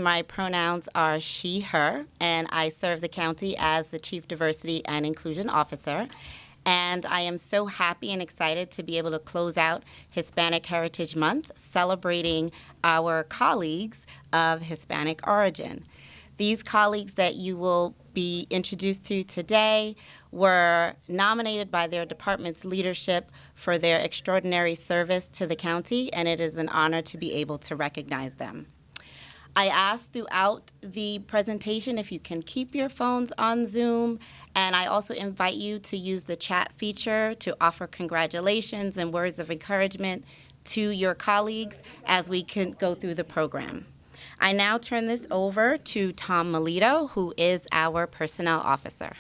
My pronouns are she, her, and I serve the county as the Chief Diversity and Inclusion Officer. And I am so happy and excited to be able to close out Hispanic Heritage Month, celebrating our colleagues of Hispanic origin. These colleagues that you will be introduced to today were nominated by their department's leadership for their extraordinary service to the county, and it is an honor to be able to recognize them. I asked throughout the presentation if you can keep your phones on Zoom, and I also invite you to use the chat feature to offer congratulations and words of encouragement to your colleagues as we can go through the program. I now turn this over to Tom Melito, who is our personnel officer.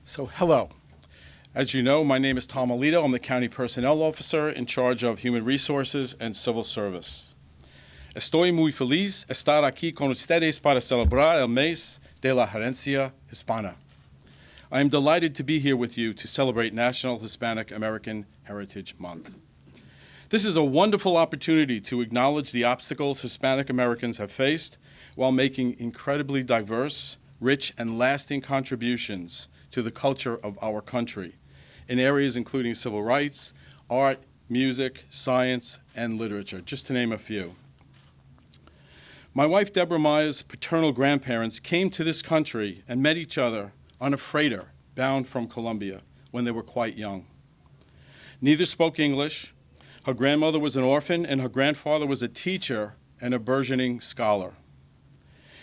So, hello. As you know, my name is Tom Melito. I'm the County Personnel Officer in charge of Human Resources and Civil Service. Estoy muy feliz estar aquí con ustedes para celebrar el mes de la Herencia Hispana. I am delighted to be here with you to celebrate National Hispanic American Heritage Month. This is a wonderful opportunity to acknowledge the obstacles Hispanic Americans have faced while making incredibly diverse, rich, and lasting contributions to the culture of our country in areas including civil rights, art, music, science, and literature, just to name a few. My wife Deborah Meyer's paternal grandparents came to this country and met each other on a freighter bound from Colombia when they were quite young. Neither spoke English. Her grandmother was an orphan, and her grandfather was a teacher and a burgeoning scholar.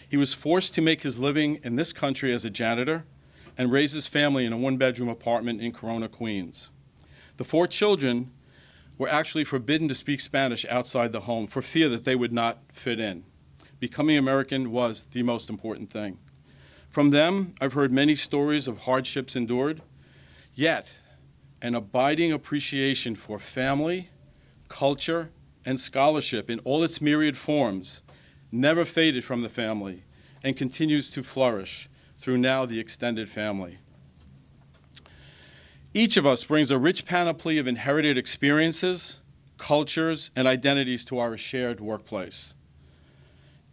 He was forced to make his living in this country as a janitor and raise his family in a one-bedroom apartment in Corona, Queens. The 4 children were actually forbidden to speak Spanish outside the home for fear that they would not fit in. Becoming American was the most important thing. From them, I've heard many stories of hardships endured, yet an abiding appreciation for family, culture, and scholarship in all its myriad forms never faded from the family and continues to flourish through now the extended family. Each of us brings a rich panoply of inherited experiences, cultures, and identities to our shared workplace.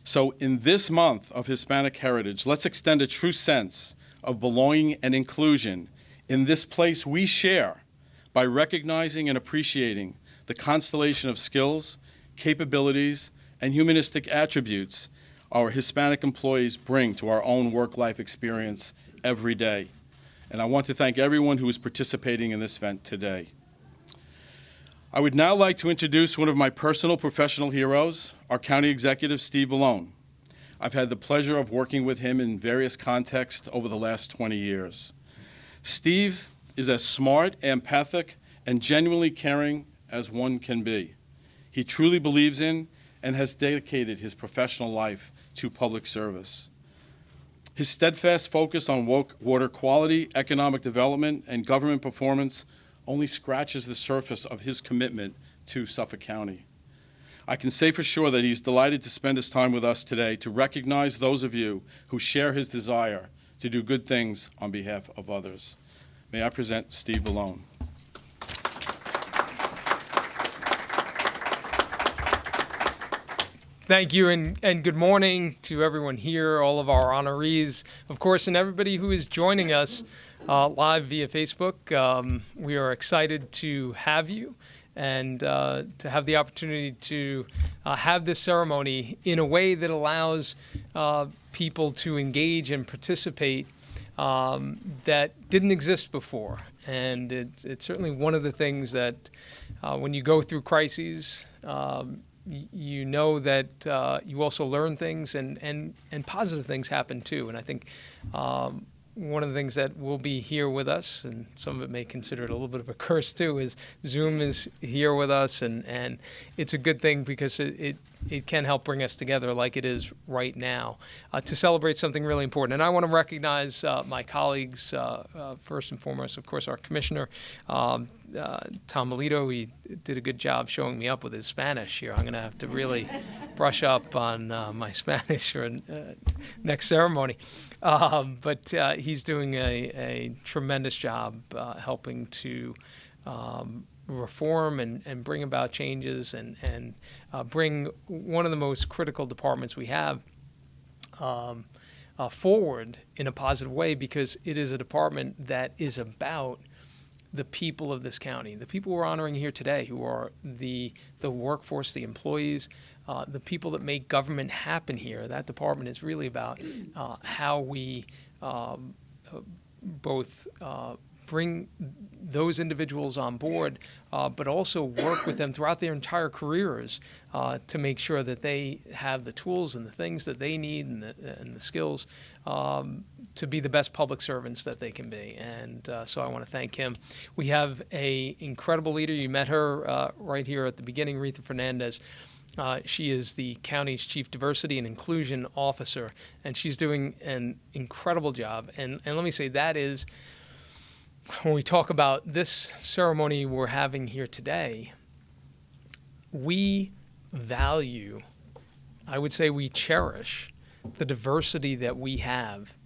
So in this month of Hispanic Heritage, let's extend a true sense of belonging and inclusion in this place we share by recognizing and appreciating the constellation of skills, capabilities, and humanistic attributes our Hispanic employees bring to our own work-life experience every day. And I want to thank everyone who is participating in this event today. I would now like to introduce one of my personal professional heroes, our County Executive, Steve Malone. I've had the pleasure of working with him in various contexts over the last 20 years. Steve is as smart, empathic, and genuinely caring as one can be. He truly believes in and has dedicated his professional life to public service. His steadfast focus on water quality, economic development, and government performance only scratches the surface of his commitment to Suffolk County. I can say for sure that he's delighted to spend his time with us today to recognize those of you who share his desire to do good things on behalf of others. May I present Steve Malone. Thank you, and good morning to everyone here, all of our honorees, of course, and everybody who is joining us live via Facebook. We are excited to have you and to have the opportunity to have this ceremony in a way that allows people to engage and participate that didn't exist before. And it's certainly one of the things that when you go through crises, you know that you also learn things and positive things happen too. And I think one of the things that will be here with us, and some of it may consider it a little bit of a curse too, is Zoom is here with us, and it's a good thing because it it can help bring us together like it is right now to celebrate something really important. And I want to recognize my colleagues, first and foremost, of course, our commissioner, Tom Melito. He did a good job showing me up with his Spanish here. I'm going to have to really brush up on my Spanish for next ceremony. But he's doing a tremendous job helping to reform and bring about changes and bring one of the most critical departments we have forward in a positive way, because it is a department that is about the people of this county, the people we're honoring here today, who are the workforce, the employees, the people that make government happen here. That department is really about how we both bring those individuals on board, but also work with them throughout their entire careers to make sure that they have the tools and the things that they need and the skills to be the best public servants that they can be. And so I want to thank him. We have an incredible leader. You met her right here at the beginning, Raquel Hernandez. She is the county's Chief Diversity and Inclusion Officer, and she's doing an incredible job. And let me say, that is, when we talk about this ceremony we're having here today, we value, I would say we cherish the diversity that we have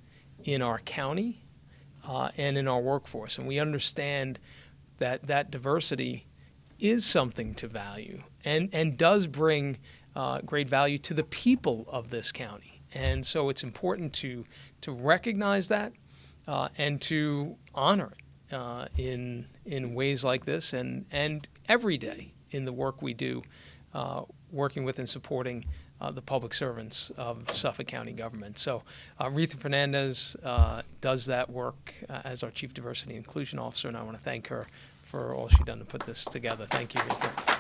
in our county and in our workforce. And we understand that that diversity is something to value and does bring great value to the people of this county. And so it's important to recognize that and to honor it in ways like this and every day in the work we do, working with and supporting the public servants of Suffolk County government. So Raquel Hernandez does that work as our Chief Diversity and Inclusion Officer, and I want to thank her for all she's done to put this together. Thank you, Raquel.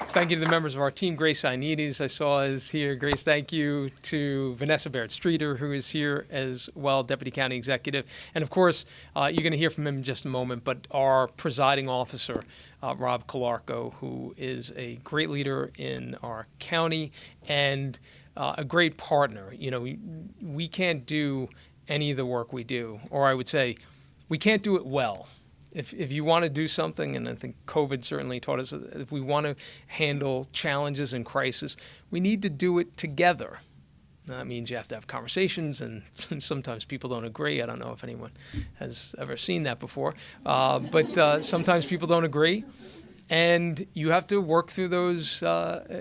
Thank you to the members of our team. Grace Ioannidis, I saw, is here. Grace, thank you to Vanessa Barrett-Streeter, who is here as well, Deputy County Executive. And, of course, you're going to hear from him in just a moment, but our presiding officer, Rob Calarco, who is a great leader in our county and a great partner. You know, we can't do any of the work we do, or I would say we can't do it well. If you want to do something, and I think COVID certainly taught us, if we want to handle challenges and crisis, we need to do it together. That means you have to have conversations, and sometimes people don't agree. I don't know if anyone has ever seen that before, but sometimes people don't agree, and you have to work through those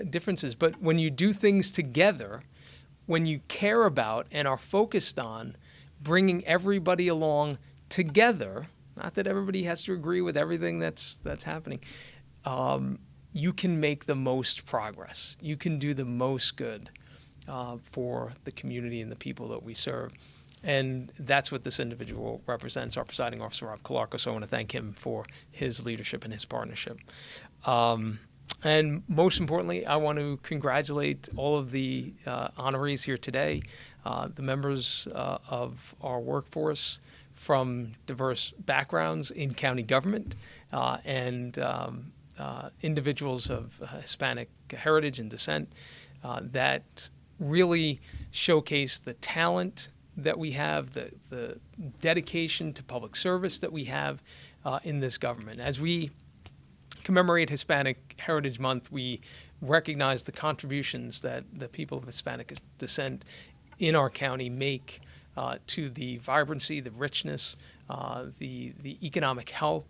differences. But when you do things together, when you care about and are focused on bringing everybody along together, not that everybody has to agree with everything that's happening, you can make the most progress. You can do the most good for the community and the people that we serve. And that's what this individual represents, our presiding officer, Rob Calarco. So I want to thank him for his leadership and his partnership. And most importantly, I want to congratulate all of the honorees here today, the members of our workforce from diverse backgrounds in county government and individuals of Hispanic heritage and descent that really showcase the talent that we have, the dedication to public service that we have in this government. As we commemorate Hispanic Heritage Month, we recognize the contributions that the people of Hispanic descent in our county make to the vibrancy, the richness, the economic health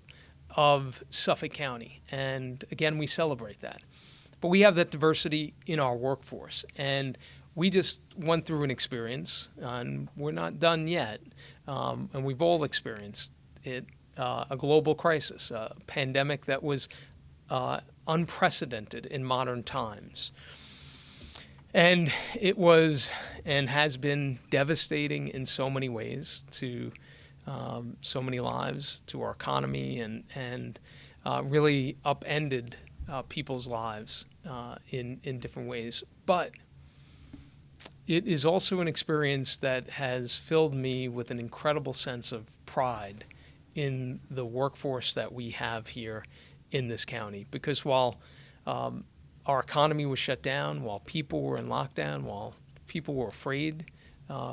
of Suffolk County. And again, we celebrate that. But we have that diversity in our workforce. And we just went through an experience, and we're not done yet, and we've all experienced it, a global crisis, a pandemic that was unprecedented in modern times. And it was and has been devastating in so many ways to so many lives, to our economy, and really upended people's lives in different ways. But it is also an experience that has filled me with an incredible sense of pride in the workforce that we have here in this county. Because while our economy was shut down, while people were in lockdown, while people were afraid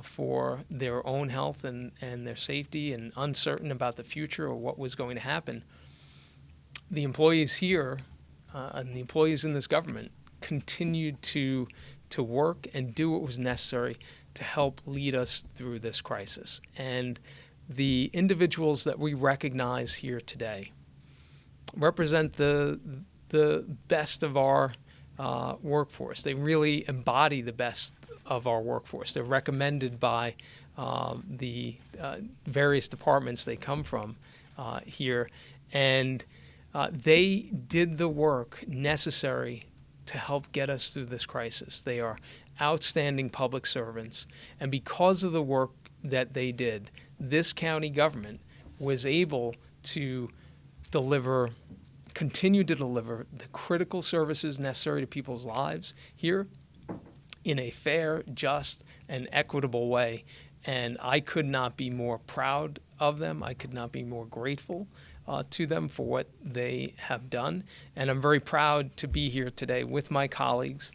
for their own health and their safety and uncertain about the future or what was going to happen, the employees here and the employees in this government continued to work and do what was necessary to help lead us through this crisis. And the individuals that we recognize here today represent the best of our workforce. They really embody the best of our workforce. They're recommended by the various departments they come from here, and they did the work necessary to help get us through this crisis. They are outstanding public servants, and because of the work that they did, this county government was able to continue to deliver the critical services necessary to people's lives here in a fair, just, and equitable way. And I could not be more proud of them. I could not be more grateful to them for what they have done. And I'm very proud to be here today with my colleagues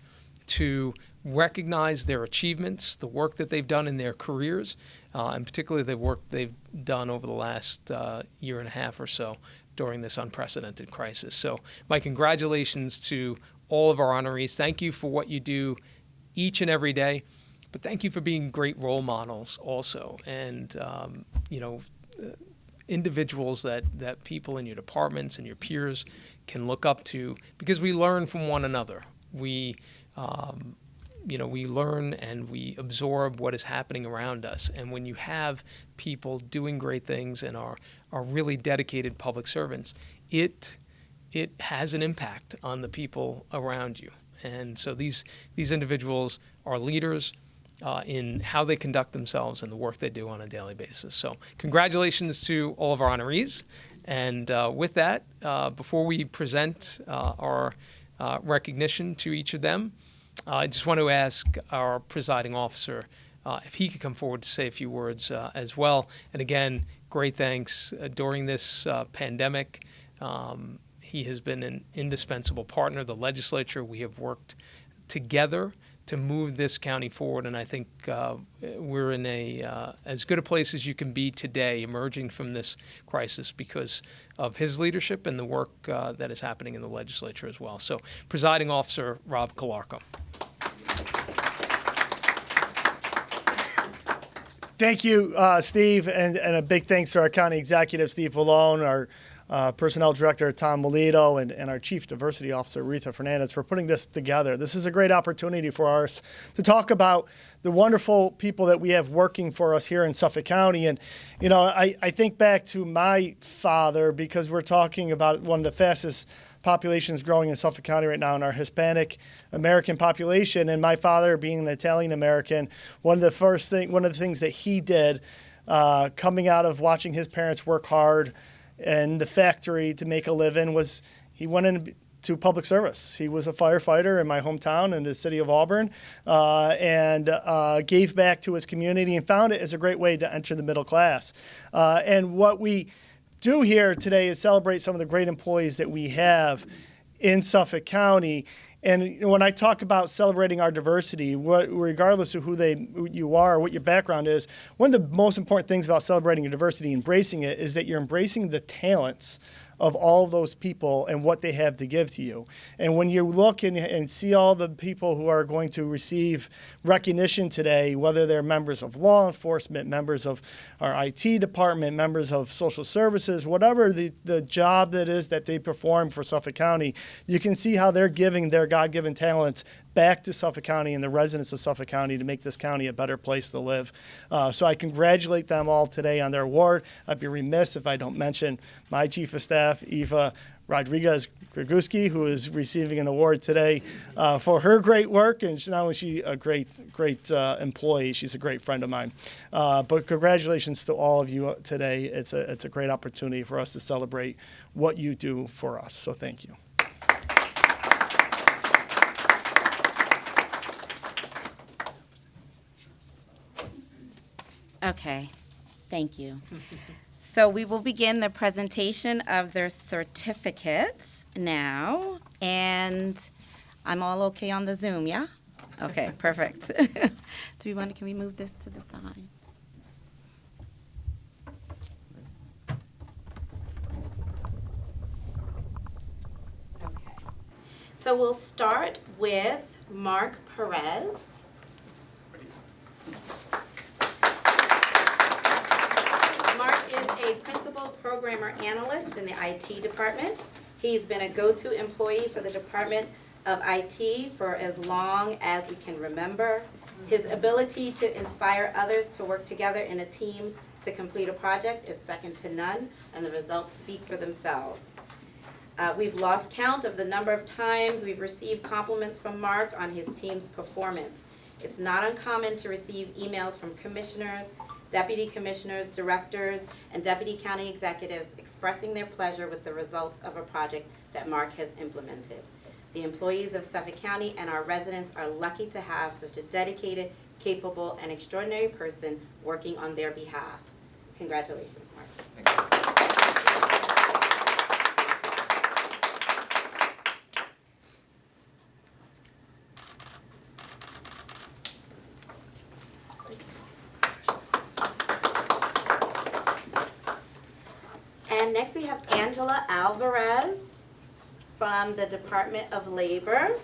to recognize their achievements, the work that they've done in their careers, and particularly the work they've done over the last year and a half or so during this unprecedented crisis. So my congratulations to all of our honorees. Thank you for what you do each and every day, but thank you for being great role models also, and individuals that people in your departments and your peers can look up to, because we learn from one another. We learn and we absorb what is happening around us. And when you have people doing great things and are really dedicated public servants, it has an impact on the people around you. And so these individuals are leaders in how they conduct themselves and the work they do on a daily basis. So congratulations to all of our honorees. And with that, before we present our recognition to each of them, I just want to ask our presiding officer if he could come forward to say a few words as well. And again, great thanks during this pandemic. He has been an indispensable partner of the legislature. We have worked together to move this county forward, and I think we're in as good a place as you can be today, emerging from this crisis because of his leadership and the work that is happening in the legislature as well. So, Presiding Officer Rob Calarco. Thank you, Steve, and a big thanks to our county executive, Steve Malone, our Personnel Director, Tom Melito, and our Chief Diversity Officer, Wendy Hernandez, for putting this together. This is a great opportunity for us to talk about the wonderful people that we have working for us here in Suffolk County. And, I think back to my father, because we're talking about one of the fastest populations growing in Suffolk County right now in our Hispanic American population. And my father, being an Italian American, one of the things that he did coming out of watching his parents work hard in the factory to make a living was he went into public service. He was a firefighter in my hometown in the city of Auburn, and gave back to his community and found it as a great way to enter the middle class. And what we do here today is celebrate some of the great employees that we have in Suffolk County. And when I talk about celebrating our diversity, regardless of who you are, what your background is, one of the most important things about celebrating your diversity, embracing it, is that you're embracing the talents of all of those people and what they have to give to you. And when you look and see all the people who are going to receive recognition today, whether they're members of law enforcement, members of our IT department, members of social services, whatever the job that is that they perform for Suffolk County, you can see how they're giving their God-given talents back to Suffolk County and the residents of Suffolk County to make this county a better place to live. So I congratulate them all today on their award. I'd be remiss if I don't mention my Chief of Staff, Eva Rodriguez-Greguski, who is receiving an award today for her great work. And not only is she a great employee, she's a great friend of mine. But congratulations to all of you today. It's a great opportunity for us to celebrate what you do for us. So thank you. Okay, thank you. So we will begin the presentation of their certificates now. And I'm all okay on the Zoom, yeah? Okay, perfect. Can we move this to the side? Okay. So we'll start with Mark Perez. Mark is a principal programmer analyst in the IT department. He's been a go-to employee for the Department of IT for as long as we can remember. His ability to inspire others to work together in a team to complete a project is second to none, and the results speak for themselves. We've lost count of the number of times we've received compliments from Mark on his team's performance. It's not uncommon to receive emails from commissioners, deputy commissioners, directors, and deputy county executives expressing their pleasure with the results of a project that Mark has implemented. The employees of Suffolk County and our residents are lucky to have such a dedicated, capable, and extraordinary person working on their behalf. Congratulations, Mark. Thank you. And next we have Angela Alvarez from the Department of Labor.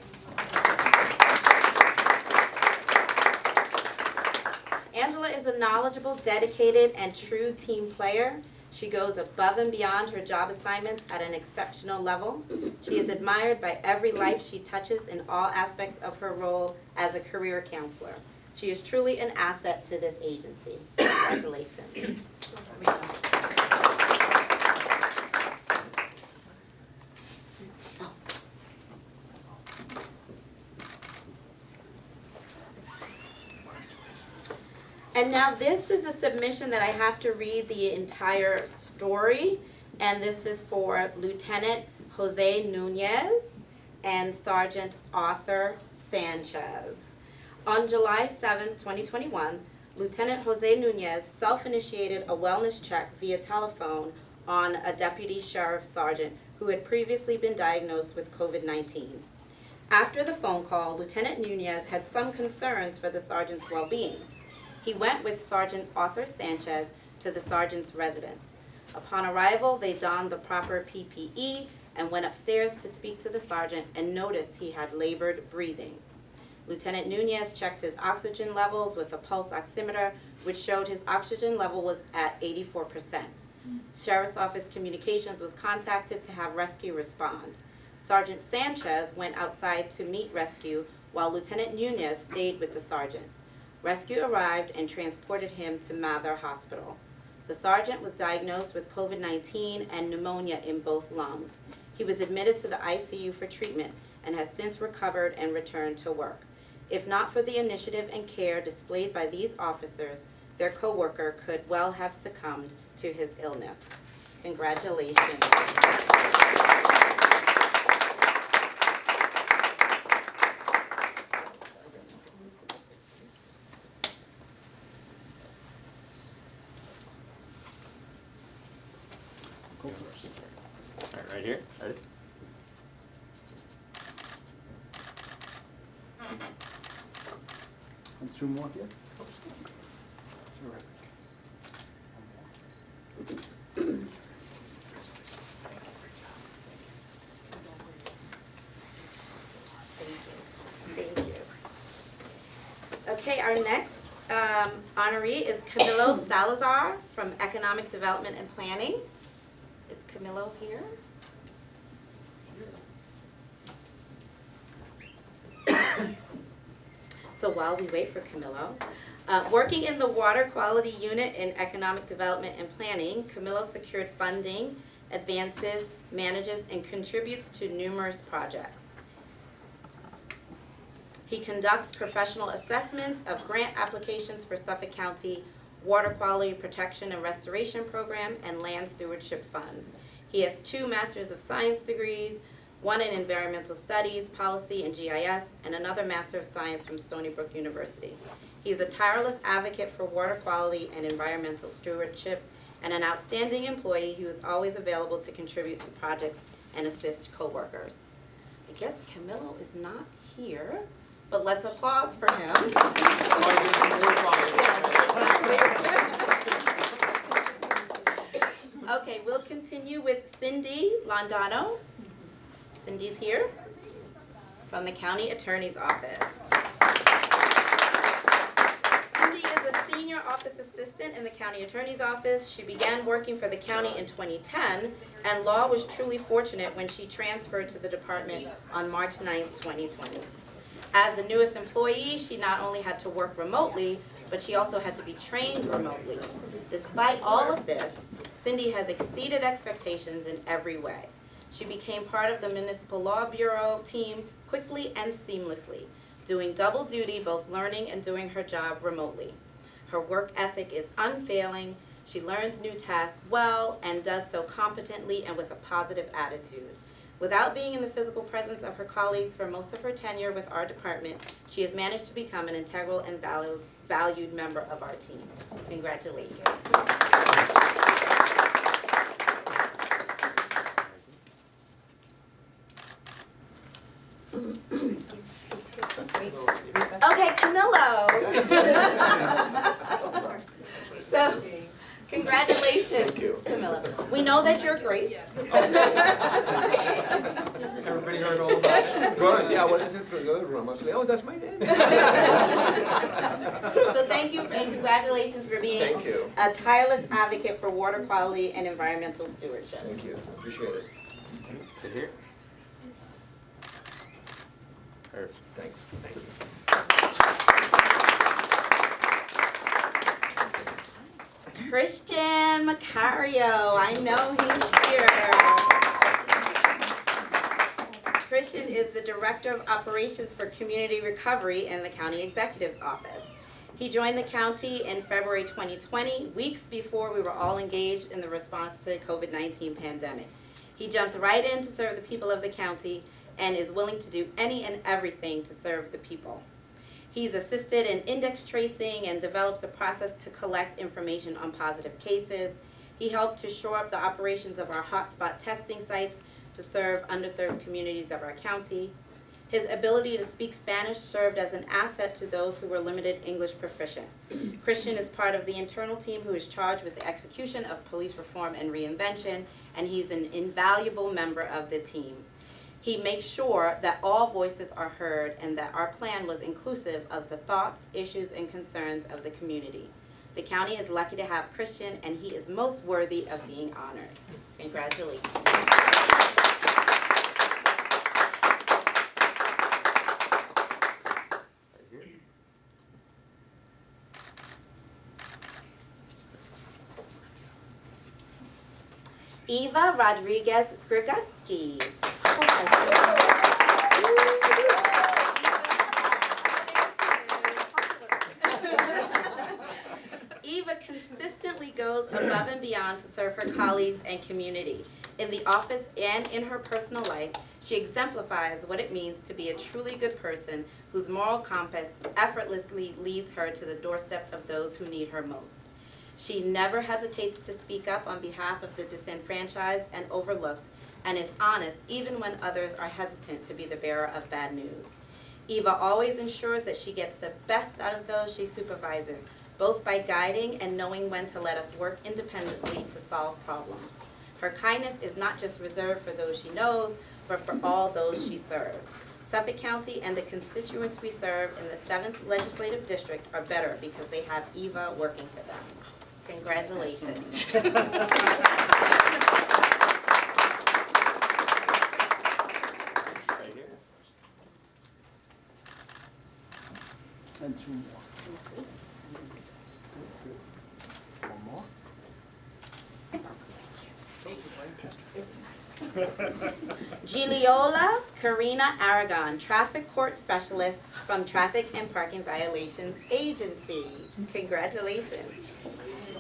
Angela is a knowledgeable, dedicated, and true team player. She goes above and beyond her job assignments at an exceptional level. She is admired by every life she touches in all aspects of her role as a career counselor. She is truly an asset to this agency. Congratulations. And now this is a submission that I have to read the entire story, and this is for Lieutenant Jose Nunez and Sergeant Arthur Sanchez. On July 7, 2021, Lieutenant Jose Nunez self-initiated a wellness check via telephone on a deputy sheriff sergeant who had previously been diagnosed with COVID-19. After the phone call, Lieutenant Nunez had some concerns for the sergeant's well-being. He went with Sergeant Arthur Sanchez to the sergeant's residence. Upon arrival, they donned the proper PPE and went upstairs to speak to the sergeant and noticed he had labored breathing. Lieutenant Nunez checked his oxygen levels with a pulse oximeter, which showed his oxygen level was at 84%. Sheriff's Office Communications was contacted to have rescue respond. Sergeant Sanchez went outside to meet rescue while Lieutenant Nunez stayed with the sergeant. Rescue arrived and transported him to Mather Hospital. The sergeant was diagnosed with COVID-19 and pneumonia in both lungs. He was admitted to the ICU for treatment and has since recovered and returned to work. If not for the initiative and care displayed by these officers, their co-worker could well have succumbed to his illness. Congratulations. Go first. All right, right here. Ready? And two more here. Thank you. Okay, our next honoree is Camilo Salazar from Economic Development and Planning. Is Camilo here? So while we wait for Camilo, working in the Water Quality Unit in Economic Development and Planning, Camilo secured funding, advances, manages, and contributes to numerous projects. He conducts professional assessments of grant applications for Suffolk County Water Quality Protection and Restoration Program and Land Stewardship Funds. He has 2 Masters of Science degrees, one in Environmental Studies, Policy, and GIS, and another Master of Science from Stony Brook University. He is a tireless advocate for water quality and environmental stewardship, and an outstanding employee who is always available to contribute to projects and assist coworkers. I guess Camilo is not here, but let's applause for him. Okay, we'll continue with Cindy Londano. Cindy's here from the County Attorney's Office. Cindy is a senior office assistant in the County Attorney's Office. She began working for the county in 2010, and Law was truly fortunate when she transferred to the department on March 9th, 2020. As the newest employee, she not only had to work remotely, but she also had to be trained remotely. Despite all of this, Cindy has exceeded expectations in every way. She became part of the Municipal Law Bureau team quickly and seamlessly, doing double duty, both learning and doing her job remotely. Her work ethic is unfailing. She learns new tasks well and does so competently and with a positive attitude. Without being in the physical presence of her colleagues for most of her tenure with our department, she has managed to become an integral and valued member of our team. Congratulations. Okay, Camilo. So, congratulations, Camilo. We know that you're great. Everybody heard all about it? Good, yeah, what is it for the other room? I was like, oh, that's my name. So thank you and congratulations for being Thank you. a tireless advocate for water quality and environmental stewardship. Thank you, appreciate it. Sit here. Perfect. Thanks. Thank you. Christian Macario, I know he's here. Christian is the Director of Operations for Community Recovery in the County Executive's Office. He joined the county in February 2020, weeks before we were all engaged in the response to the COVID-19 pandemic. He jumped right in to serve the people of the county and is willing to do any and everything to serve the people. He's assisted in index tracing and developed a process to collect information on positive cases. He helped to shore up the operations of our hotspot testing sites to serve underserved communities of our county. His ability to speak Spanish served as an asset to those who were limited English proficient. Christian is part of the internal team who is charged with the execution of police reform and reinvention, and he's an invaluable member of the team. He makes sure that all voices are heard and that our plan was inclusive of the thoughts, issues, and concerns of the community. The county is lucky to have Christian, and he is most worthy of being honored. Congratulations. Eva Rodriguez Grigoski. Eva consistently goes above and beyond to serve her colleagues and community. In the office and in her personal life, she exemplifies what it means to be a truly good person whose moral compass effortlessly leads her to the doorstep of those who need her most. She never hesitates to speak up on behalf of the disenfranchised and overlooked, and is honest even when others are hesitant to be the bearer of bad news. Eva always ensures that she gets the best out of those she supervises, both by guiding and knowing when to let us work independently to solve problems. Her kindness is not just reserved for those she knows, but for all those she serves. Suffolk County and the constituents we serve in the 7th Legislative District are better because they have Eva working for them. Congratulations. And two more. One more. Giliola Karina Aragon, Traffic Court Specialist from Traffic and Parking Violations Agency. Congratulations.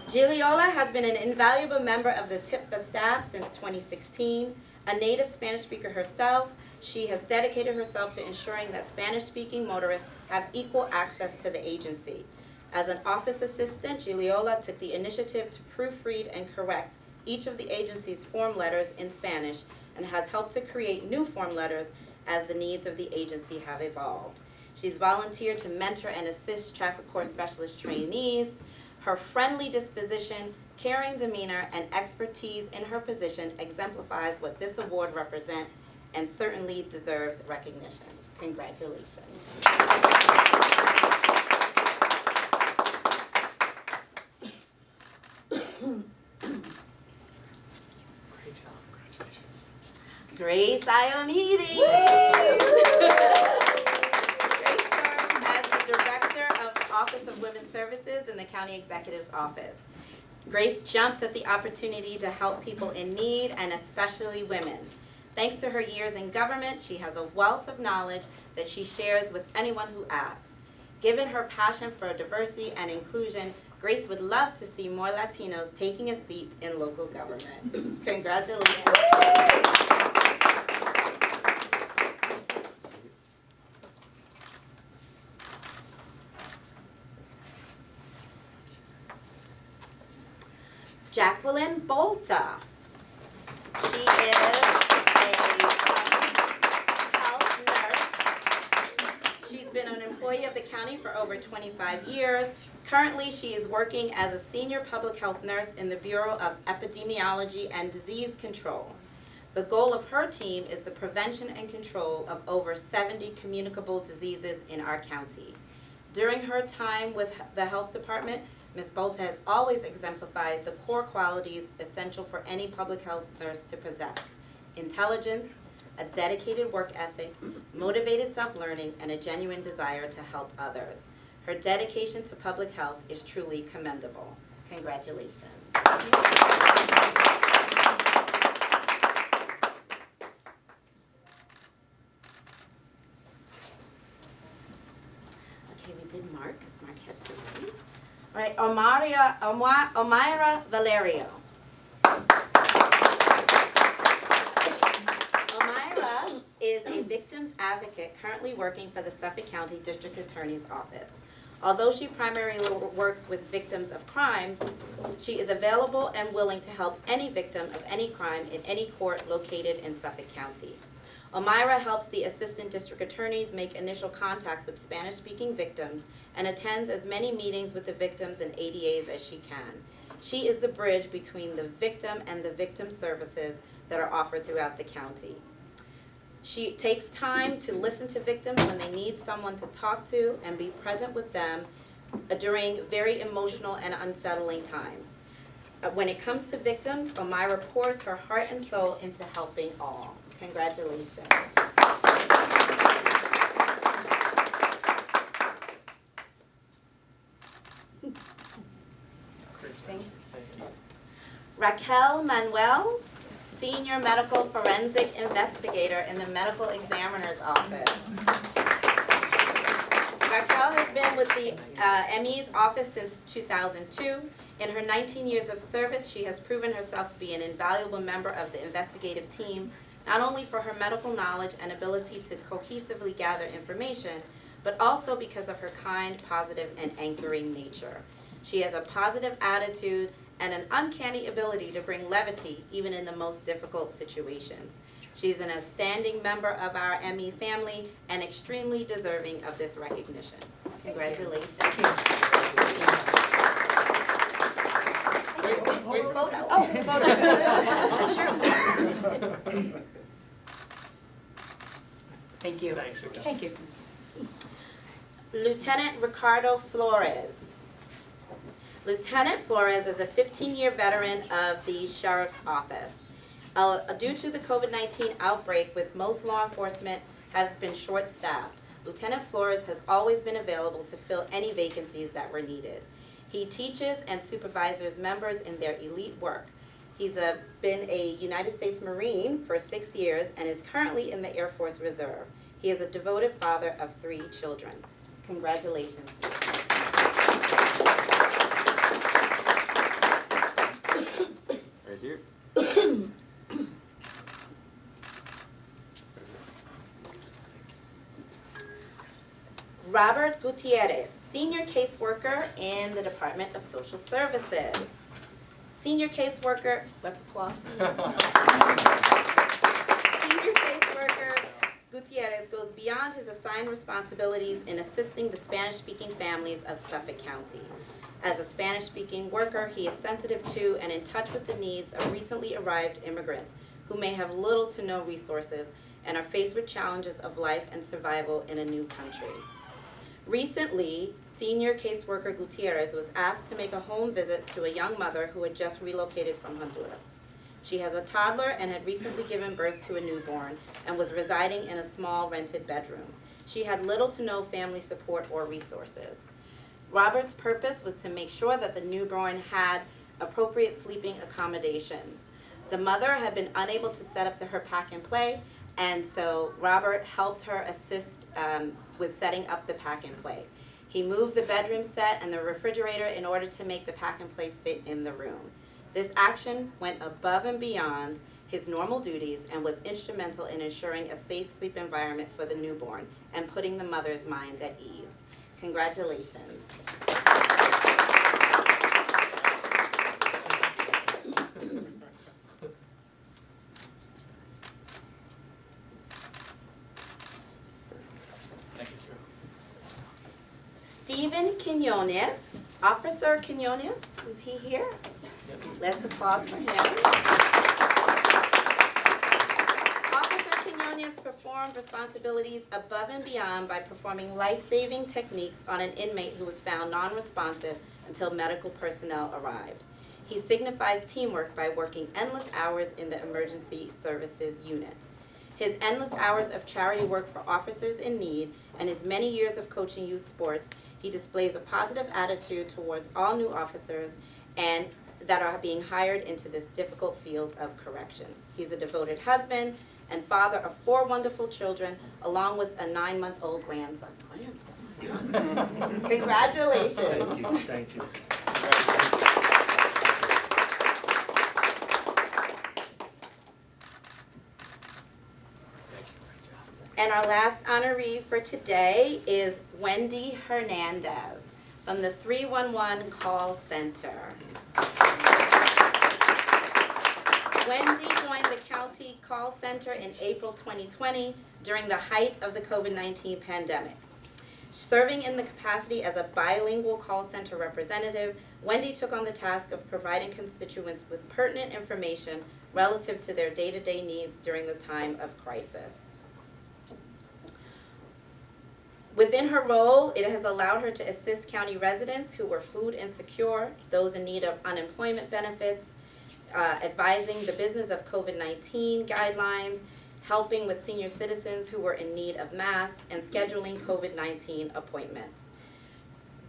Giliola has been an invaluable member of the TIPVA staff since 2016. A native Spanish speaker herself, she has dedicated herself to ensuring that Spanish-speaking motorists have equal access to the agency. As an office assistant, Giliola took the initiative to proofread and correct each of the agency's form letters in Spanish and has helped to create new form letters as the needs of the agency have evolved. She's volunteered to mentor and assist traffic court specialist trainees. Her friendly disposition, caring demeanor, and expertise in her position exemplifies what this award represents and certainly deserves recognition. Congratulations. Great job. Congratulations. Grace Ionides. Grace serves as the Director of the Office of Women's Services in the County Executive's Office. Grace jumps at the opportunity to help people in need, and especially women. Thanks to her years in government, she has a wealth of knowledge that she shares with anyone who asks. Given her passion for diversity and inclusion, Grace would love to see more Latinos taking a seat in local government. Congratulations. Jacqueline Bolta. She is a health nurse. She's been an employee of the county for over 25 years. Currently, she is working as a senior public health nurse in the Bureau of Epidemiology and Disease Control. The goal of her team is the prevention and control of over 70 communicable diseases in our county. During her time with the health department, Ms. Bolta has always exemplified the core qualities essential for any public health nurse to possess: intelligence, a dedicated work ethic, motivated self-learning, and a genuine desire to help others. Her dedication to public health is truly commendable. Congratulations. Okay, we did Mark, because Mark had to leave. All right, Omaira Valerio. Omaira is a victims advocate currently working for the Suffolk County District Attorney's Office. Although she primarily works with victims of crimes, she is available and willing to help any victim of any crime in any court located in Suffolk County. Omaira helps the assistant district attorneys make initial contact with Spanish-speaking victims and attends as many meetings with the victims and ADAs as she can. She is the bridge between the victim and the victim services that are offered throughout the county. She takes time to listen to victims when they need someone to talk to and be present with them during very emotional and unsettling times. When it comes to victims, Omaira pours her heart and soul into helping all. Congratulations. Thanks. Thank you. Raquel Manuel, Senior Medical Forensic Investigator in the Medical Examiner's Office. Raquel has been with the ME's office since 2002. In her 19 years of service, she has proven herself to be an invaluable member of the investigative team, not only for her medical knowledge and ability to cohesively gather information, but also because of her kind, positive, and anchoring nature. She has a positive attitude and an uncanny ability to bring levity even in the most difficult situations. She's an outstanding member of our ME family and extremely deserving of this recognition. Congratulations. Wait. Photo. Oh, photo. That's true. Thank you. Thanks, Raquel. Thank you. Lieutenant Ricardo Flores. Lieutenant Flores is a 15-year veteran of the Sheriff's Office. Due to the COVID-19 outbreak, with most law enforcement has been short-staffed, Lieutenant Flores has always been available to fill any vacancies that were needed. He teaches and supervises members in their elite work. He's been a United States Marine for 6 years and is currently in the Air Force Reserve. He is a devoted father of 3 children. Congratulations. Right here. Robert Gutierrez, Senior Caseworker in the Department of Social Services. Senior Caseworker, let's applause for him. Senior Caseworker Gutierrez goes beyond his assigned responsibilities in assisting the Spanish-speaking families of Suffolk County. As a Spanish-speaking worker, he is sensitive to and in touch with the needs of recently arrived immigrants who may have little to no resources and are faced with challenges of life and survival in a new country. Recently, senior caseworker Gutierrez was asked to make a home visit to a young mother who had just relocated from Honduras. She has a toddler and had recently given birth to a newborn and was residing in a small rented bedroom. She had little to no family support or resources. Robert's purpose was to make sure that the newborn had appropriate sleeping accommodations. The mother had been unable to set up her pack and play, and so Robert helped her assist with setting up the pack and play. He moved the bedroom set and the refrigerator in order to make the pack and play fit in the room. This action went above and beyond his normal duties and was instrumental in ensuring a safe sleep environment for the newborn and putting the mother's mind at ease. Congratulations. Thank you, sir. Stephen Quinones, Officer Quinones, is he here? Let's applause for him. Officer Quinones performed responsibilities above and beyond by performing life-saving techniques on an inmate who was found non-responsive until medical personnel arrived. He signifies teamwork by working endless hours in the emergency services unit. His endless hours of charity work for officers in need and his many years of coaching youth sports, he displays a positive attitude towards all new officers and that are being hired into this difficult field of corrections. He's a devoted husband and father of 4 wonderful children, along with a 9-month-old grandson. Congratulations. Thank you. And our last honoree for today is Wendy Hernandez from the 311 call center. Wendy joined the county call center in April 2020 during the height of the COVID-19 pandemic. Serving in the capacity as a bilingual call center representative, Wendy took on the task of providing constituents with pertinent information relative to their day-to-day needs during the time of crisis. Within her role, it has allowed her to assist county residents who were food insecure, those in need of unemployment benefits, advising the business of COVID-19 guidelines, helping with senior citizens who were in need of masks, and scheduling COVID-19 appointments.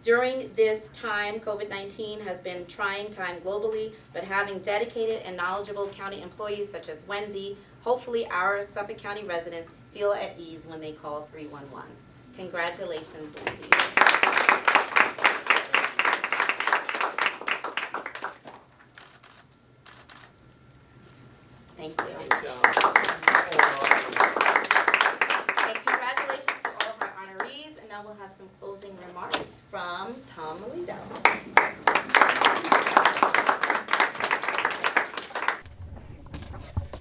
During this time, COVID-19 has been a trying time globally, but having dedicated and knowledgeable county employees such as Wendy, hopefully our Suffolk County residents feel at ease when they call 311. Congratulations, Wendy. Thank you. Good job. And congratulations to all of our honorees. And now we'll have some closing remarks from Tom Melito.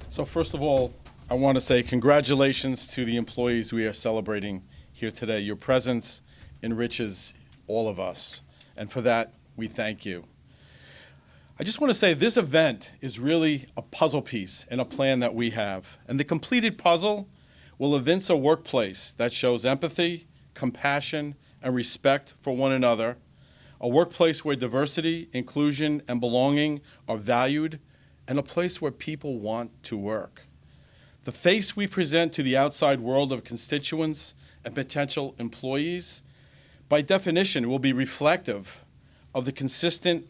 So first of all, I want to say congratulations to the employees we are celebrating here today. Your presence enriches all of us, and for that, we thank you. I just want to say this event is really a puzzle piece in a plan that we have, and the completed puzzle will evince a workplace that shows empathy, compassion, and respect for one another, a workplace where diversity, inclusion, and belonging are valued, and a place where people want to work. The face we present to the outside world of constituents and potential employees, by definition, will be reflective of the consistent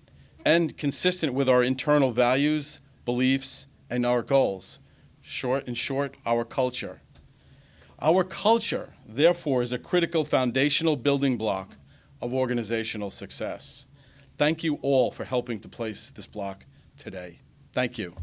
with our internal values, beliefs, and our goals. In short, our culture. Our culture, therefore, is a critical foundational building block of organizational success. Thank you all for helping to place this block today. Thank you.